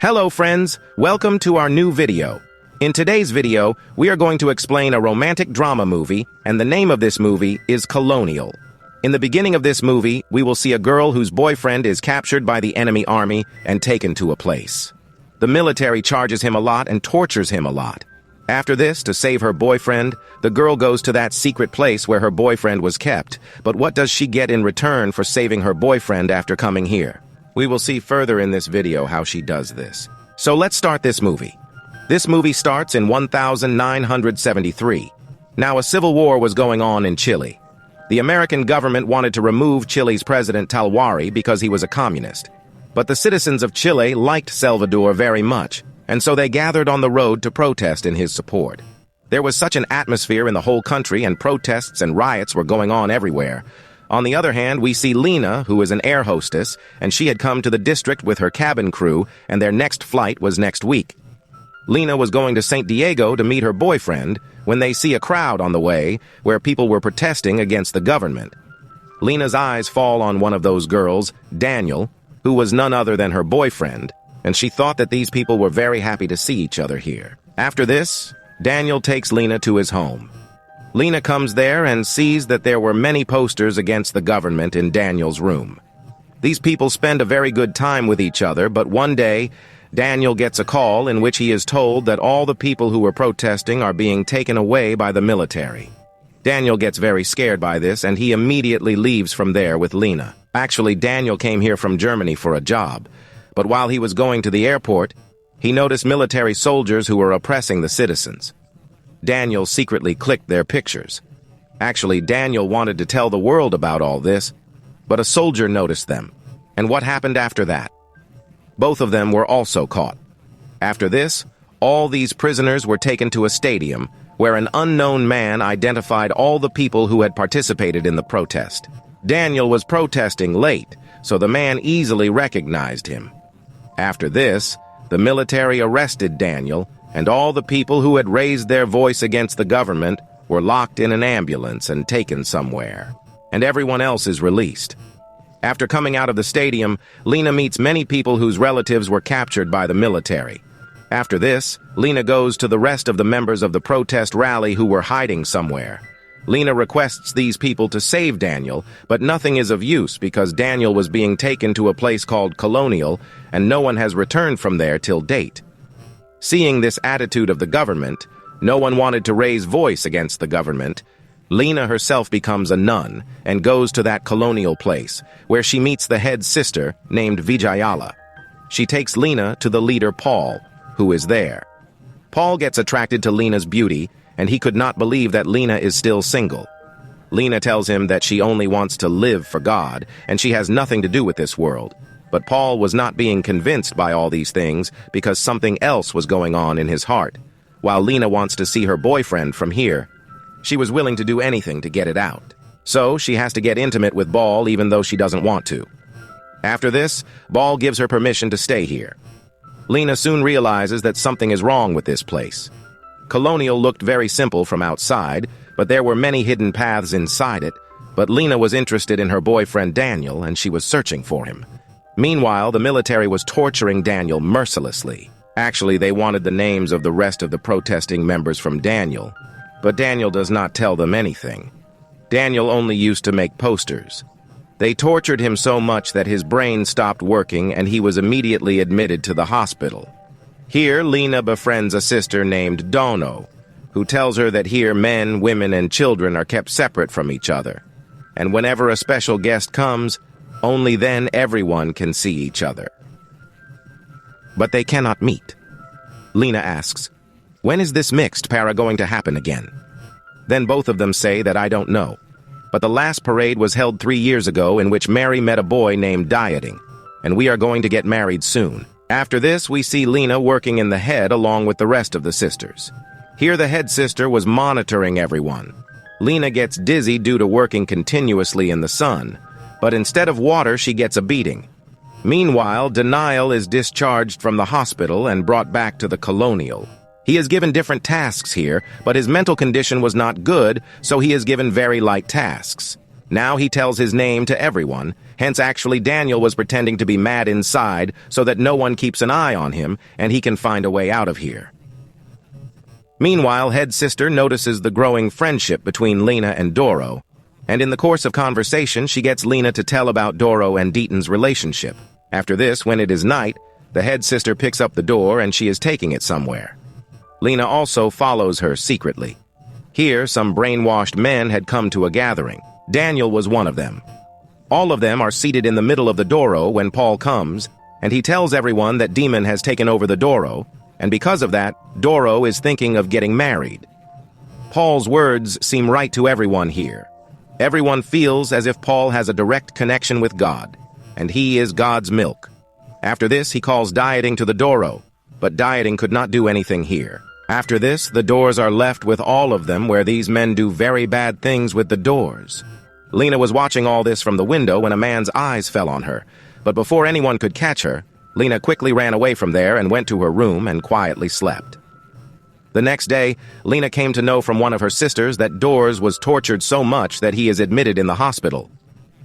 Hello friends, welcome to our new video. In today's video, we are going to explain a romantic drama movie, and the name of this movie is Colonial. In the beginning of this movie, we will see a girl whose boyfriend is captured by the enemy army and taken to a place. The military charges him a lot and tortures him a lot. After this, to save her boyfriend, the girl goes to that secret place where her boyfriend was kept. But what does she get in return for saving her boyfriend after coming here? We will see further in this video how she does this. So let's start this movie. This movie starts in 1973. Now, a civil war was going on in Chile. The American government wanted to remove Chile's President Talwari because he was a communist. But the citizens of Chile liked Salvador very much, and so they gathered on the road to protest in his support. There was such an atmosphere in the whole country, and protests and riots were going on everywhere. On the other hand, we see Lena, who is an air hostess, and she had come to the district with her cabin crew, and their next flight was next week. Lena was going to St. Diego to meet her boyfriend when they see a crowd on the way where people were protesting against the government. Lena's eyes fall on one of those girls, Daniel, who was none other than her boyfriend, and she thought that these people were very happy to see each other here. After this, Daniel takes Lena to his home. Lena comes there and sees that there were many posters against the government in Daniel's room. These people spend a very good time with each other, but one day, Daniel gets a call in which he is told that all the people who were protesting are being taken away by the military. Daniel gets very scared by this, and he immediately leaves from there with Lena. Actually, Daniel came here from Germany for a job, but while he was going to the airport, he noticed military soldiers who were oppressing the citizens. Daniel secretly clicked their pictures. Actually, Daniel wanted to tell the world about all this, but a soldier noticed them. And what happened after that? Both of them were also caught. After this, all these prisoners were taken to a stadium where an unknown man identified all the people who had participated in the protest. Daniel was protesting late, so the man easily recognized him. After this, the military arrested Daniel, and all the people who had raised their voice against the government were locked in an ambulance and taken somewhere. And everyone else is released. After coming out of the stadium, Lena meets many people whose relatives were captured by the military. After this, Lena goes to the rest of the members of the protest rally who were hiding somewhere. Lena requests these people to save Daniel, but nothing is of use because Daniel was being taken to a place called Colonial, and no one has returned from there till date. Seeing this attitude of the government, no one wanted to raise voice against the government. Lena herself becomes a nun and goes to that colonial place, where she meets the head sister named Vijayala. She takes Lena to the leader Paul, who is there. Paul gets attracted to Lena's beauty, and he could not believe that Lena is still single. Lena tells him that she only wants to live for God, and she has nothing to do with this world. But Paul was not being convinced by all these things because something else was going on in his heart. While Lena wants to see her boyfriend from here, she was willing to do anything to get it out. So she has to get intimate with Ball even though she doesn't want to. After this, Ball gives her permission to stay here. Lena soon realizes that something is wrong with this place. Colonial looked very simple from outside, but there were many hidden paths inside it. But Lena was interested in her boyfriend Daniel, and she was searching for him. Meanwhile, the military was torturing Daniel mercilessly. Actually, they wanted the names of the rest of the protesting members from Daniel, but Daniel does not tell them anything. Daniel only used to make posters. They tortured him so much that his brain stopped working and he was immediately admitted to the hospital. Here, Lena befriends a sister named Dono, who tells her that here men, women, and children are kept separate from each other. And whenever a special guest comes, only then everyone can see each other. But they cannot meet. Lena asks, "When is this mixed para going to happen again?" Then both of them say that I don't know. But the last parade was held 3 years ago in which Mary met a boy named Dieting, and we are going to get married soon. After this, we see Lena working in the head along with the rest of the sisters. Here the head sister was monitoring everyone. Lena gets dizzy due to working continuously in the sun, but instead of water, she gets a beating. Meanwhile, Denial is discharged from the hospital and brought back to the Colonial. He is given different tasks here, but his mental condition was not good, so he is given very light tasks. Now he tells his name to everyone, hence actually Daniel was pretending to be mad inside so that no one keeps an eye on him and he can find a way out of here. Meanwhile, Head Sister notices the growing friendship between Lena and Doro, and in the course of conversation she gets Lena to tell about Doro and Deaton's relationship. After this, when it is night, the Head Sister picks up the door and she is taking it somewhere. Lena also follows her secretly. Here, some brainwashed men had come to a gathering. Daniel was one of them. All of them are seated in the middle of the Doro when Paul comes, and he tells everyone that Demon has taken over the Doro, and because of that, Doro is thinking of getting married. Paul's words seem right to everyone here. Everyone feels as if Paul has a direct connection with God, and he is God's milk. After this, he calls dieting to the Doro, but dieting could not do anything here. After this, the doors are left with all of them where these men do very bad things with the doors. Lena was watching all this from the window when a man's eyes fell on her, but before anyone could catch her, Lena quickly ran away from there and went to her room and quietly slept. The next day, Lena came to know from one of her sisters that Dors was tortured so much that he is admitted in the hospital.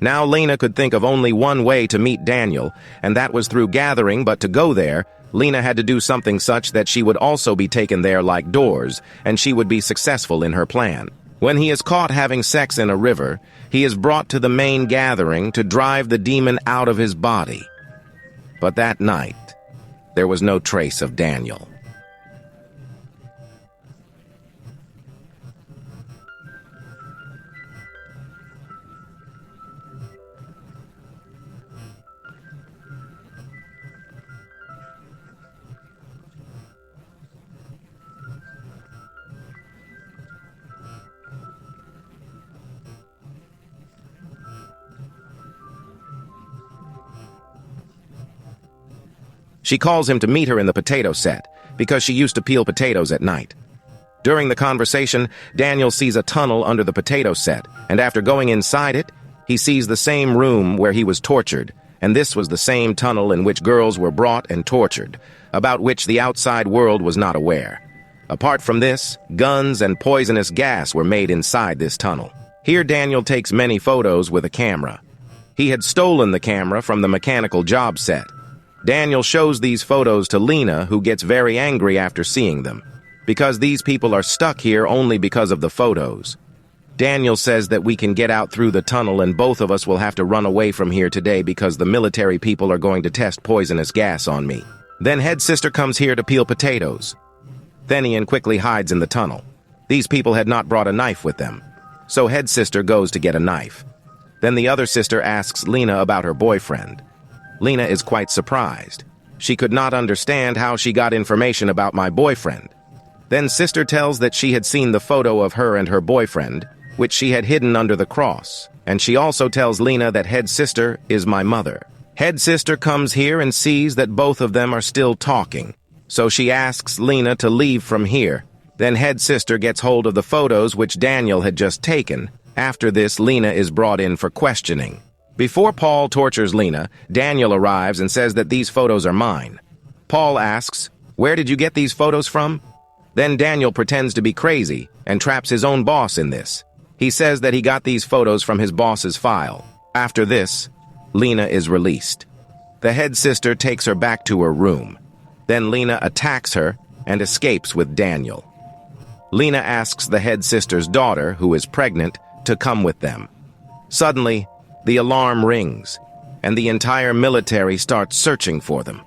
Now Lena could think of only one way to meet Daniel, and that was through gathering, but to go there, Lena had to do something such that she would also be taken there like Dors, and she would be successful in her plan. When he is caught having sex in a river, he is brought to the main gathering to drive the demon out of his body. But that night, there was no trace of Daniel. She calls him to meet her in the potato set, because she used to peel potatoes at night. During the conversation, Daniel sees a tunnel under the potato set, and after going inside it, he sees the same room where he was tortured, and this was the same tunnel in which girls were brought and tortured, about which the outside world was not aware. Apart from this, guns and poisonous gas were made inside this tunnel. Here Daniel takes many photos with a camera. He had stolen the camera from the mechanical job set. Daniel shows these photos to Lena, who gets very angry after seeing them, because these people are stuck here only because of the photos. Daniel says that we can get out through the tunnel and both of us will have to run away from here today because the military people are going to test poisonous gas on me. Then Head Sister comes here to peel potatoes. Thenian quickly hides in the tunnel. These people had not brought a knife with them, so Head Sister goes to get a knife. Then the other sister asks Lena about her boyfriend. Lena is quite surprised. She could not understand how she got information about my boyfriend. Then Sister tells that she had seen the photo of her and her boyfriend, which she had hidden under the cross, and she also tells Lena that Head Sister is my mother. Head Sister comes here and sees that both of them are still talking, so she asks Lena to leave from here. Then Head Sister gets hold of the photos which Daniel had just taken. After this, Lena is brought in for questioning. Before Paul tortures Lena, Daniel arrives and says that these photos are mine. Paul asks, "Where did you get these photos from?" Then Daniel pretends to be crazy and traps his own boss in this. He says that he got these photos from his boss's file. After this, Lena is released. The Head Sister takes her back to her room. Then Lena attacks her and escapes with Daniel. Lena asks the Head Sister's daughter, who is pregnant, to come with them. Suddenly, the alarm rings, and the entire military starts searching for them.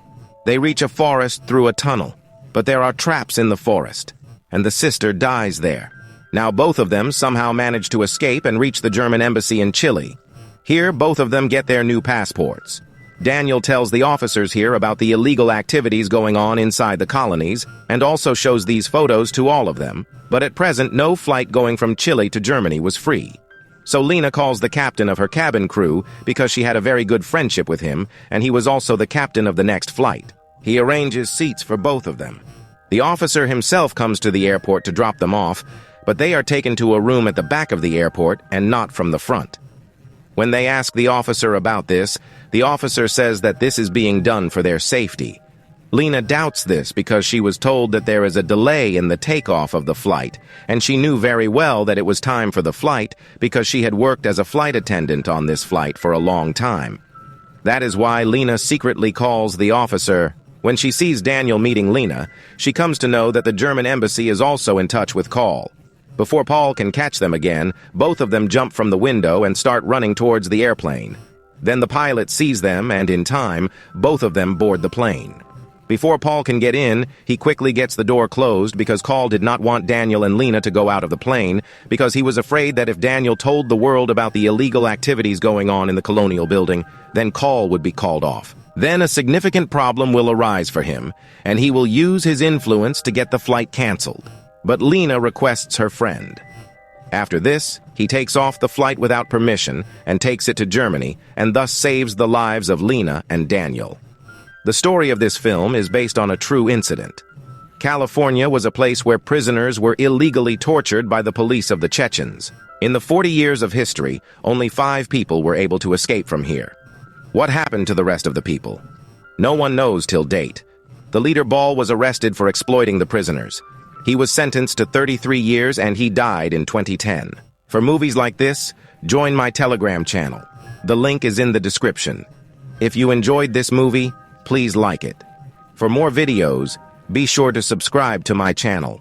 They reach a forest through a tunnel, but there are traps in the forest, and the sister dies there. Now both of them somehow manage to escape and reach the German embassy in Chile. Here, both of them get their new passports. Daniel tells the officers here about the illegal activities going on inside the colonies, and also shows these photos to all of them, but at present no flight going from Chile to Germany was free. So Lena calls the captain of her cabin crew because she had a very good friendship with him, and he was also the captain of the next flight. He arranges seats for both of them. The officer himself comes to the airport to drop them off, but they are taken to a room at the back of the airport and not from the front. When they ask the officer about this, the officer says that this is being done for their safety. Lena doubts this because she was told that there is a delay in the takeoff of the flight, and she knew very well that it was time for the flight because she had worked as a flight attendant on this flight for a long time. That is why Lena secretly calls the officer. When she sees Daniel meeting Lena, she comes to know that the German embassy is also in touch with Paul. Before Paul can catch them again, both of them jump from the window and start running towards the airplane. Then the pilot sees them, and in time, both of them board the plane. Before Paul can get in, he quickly gets the door closed because Paul did not want Daniel and Lena to go out of the plane because he was afraid that if Daniel told the world about the illegal activities going on in the Colonial building, then Paul would be called off. Then a significant problem will arise for him, and he will use his influence to get the flight canceled. But Lena requests her friend. After this, he takes off the flight without permission and takes it to Germany, and thus saves the lives of Lena and Daniel. The story of this film is based on a true incident. California was a place where prisoners were illegally tortured by the police of the Chechens. In the 40 years of history, only 5 people were able to escape from here. What happened to the rest of the people? No one knows till date. The leader Ball was arrested for exploiting the prisoners. He was sentenced to 33 years and he died in 2010. For movies like this, join my Telegram channel. The link is in the description. If you enjoyed this movie, please like it. For more videos, be sure to subscribe to my channel.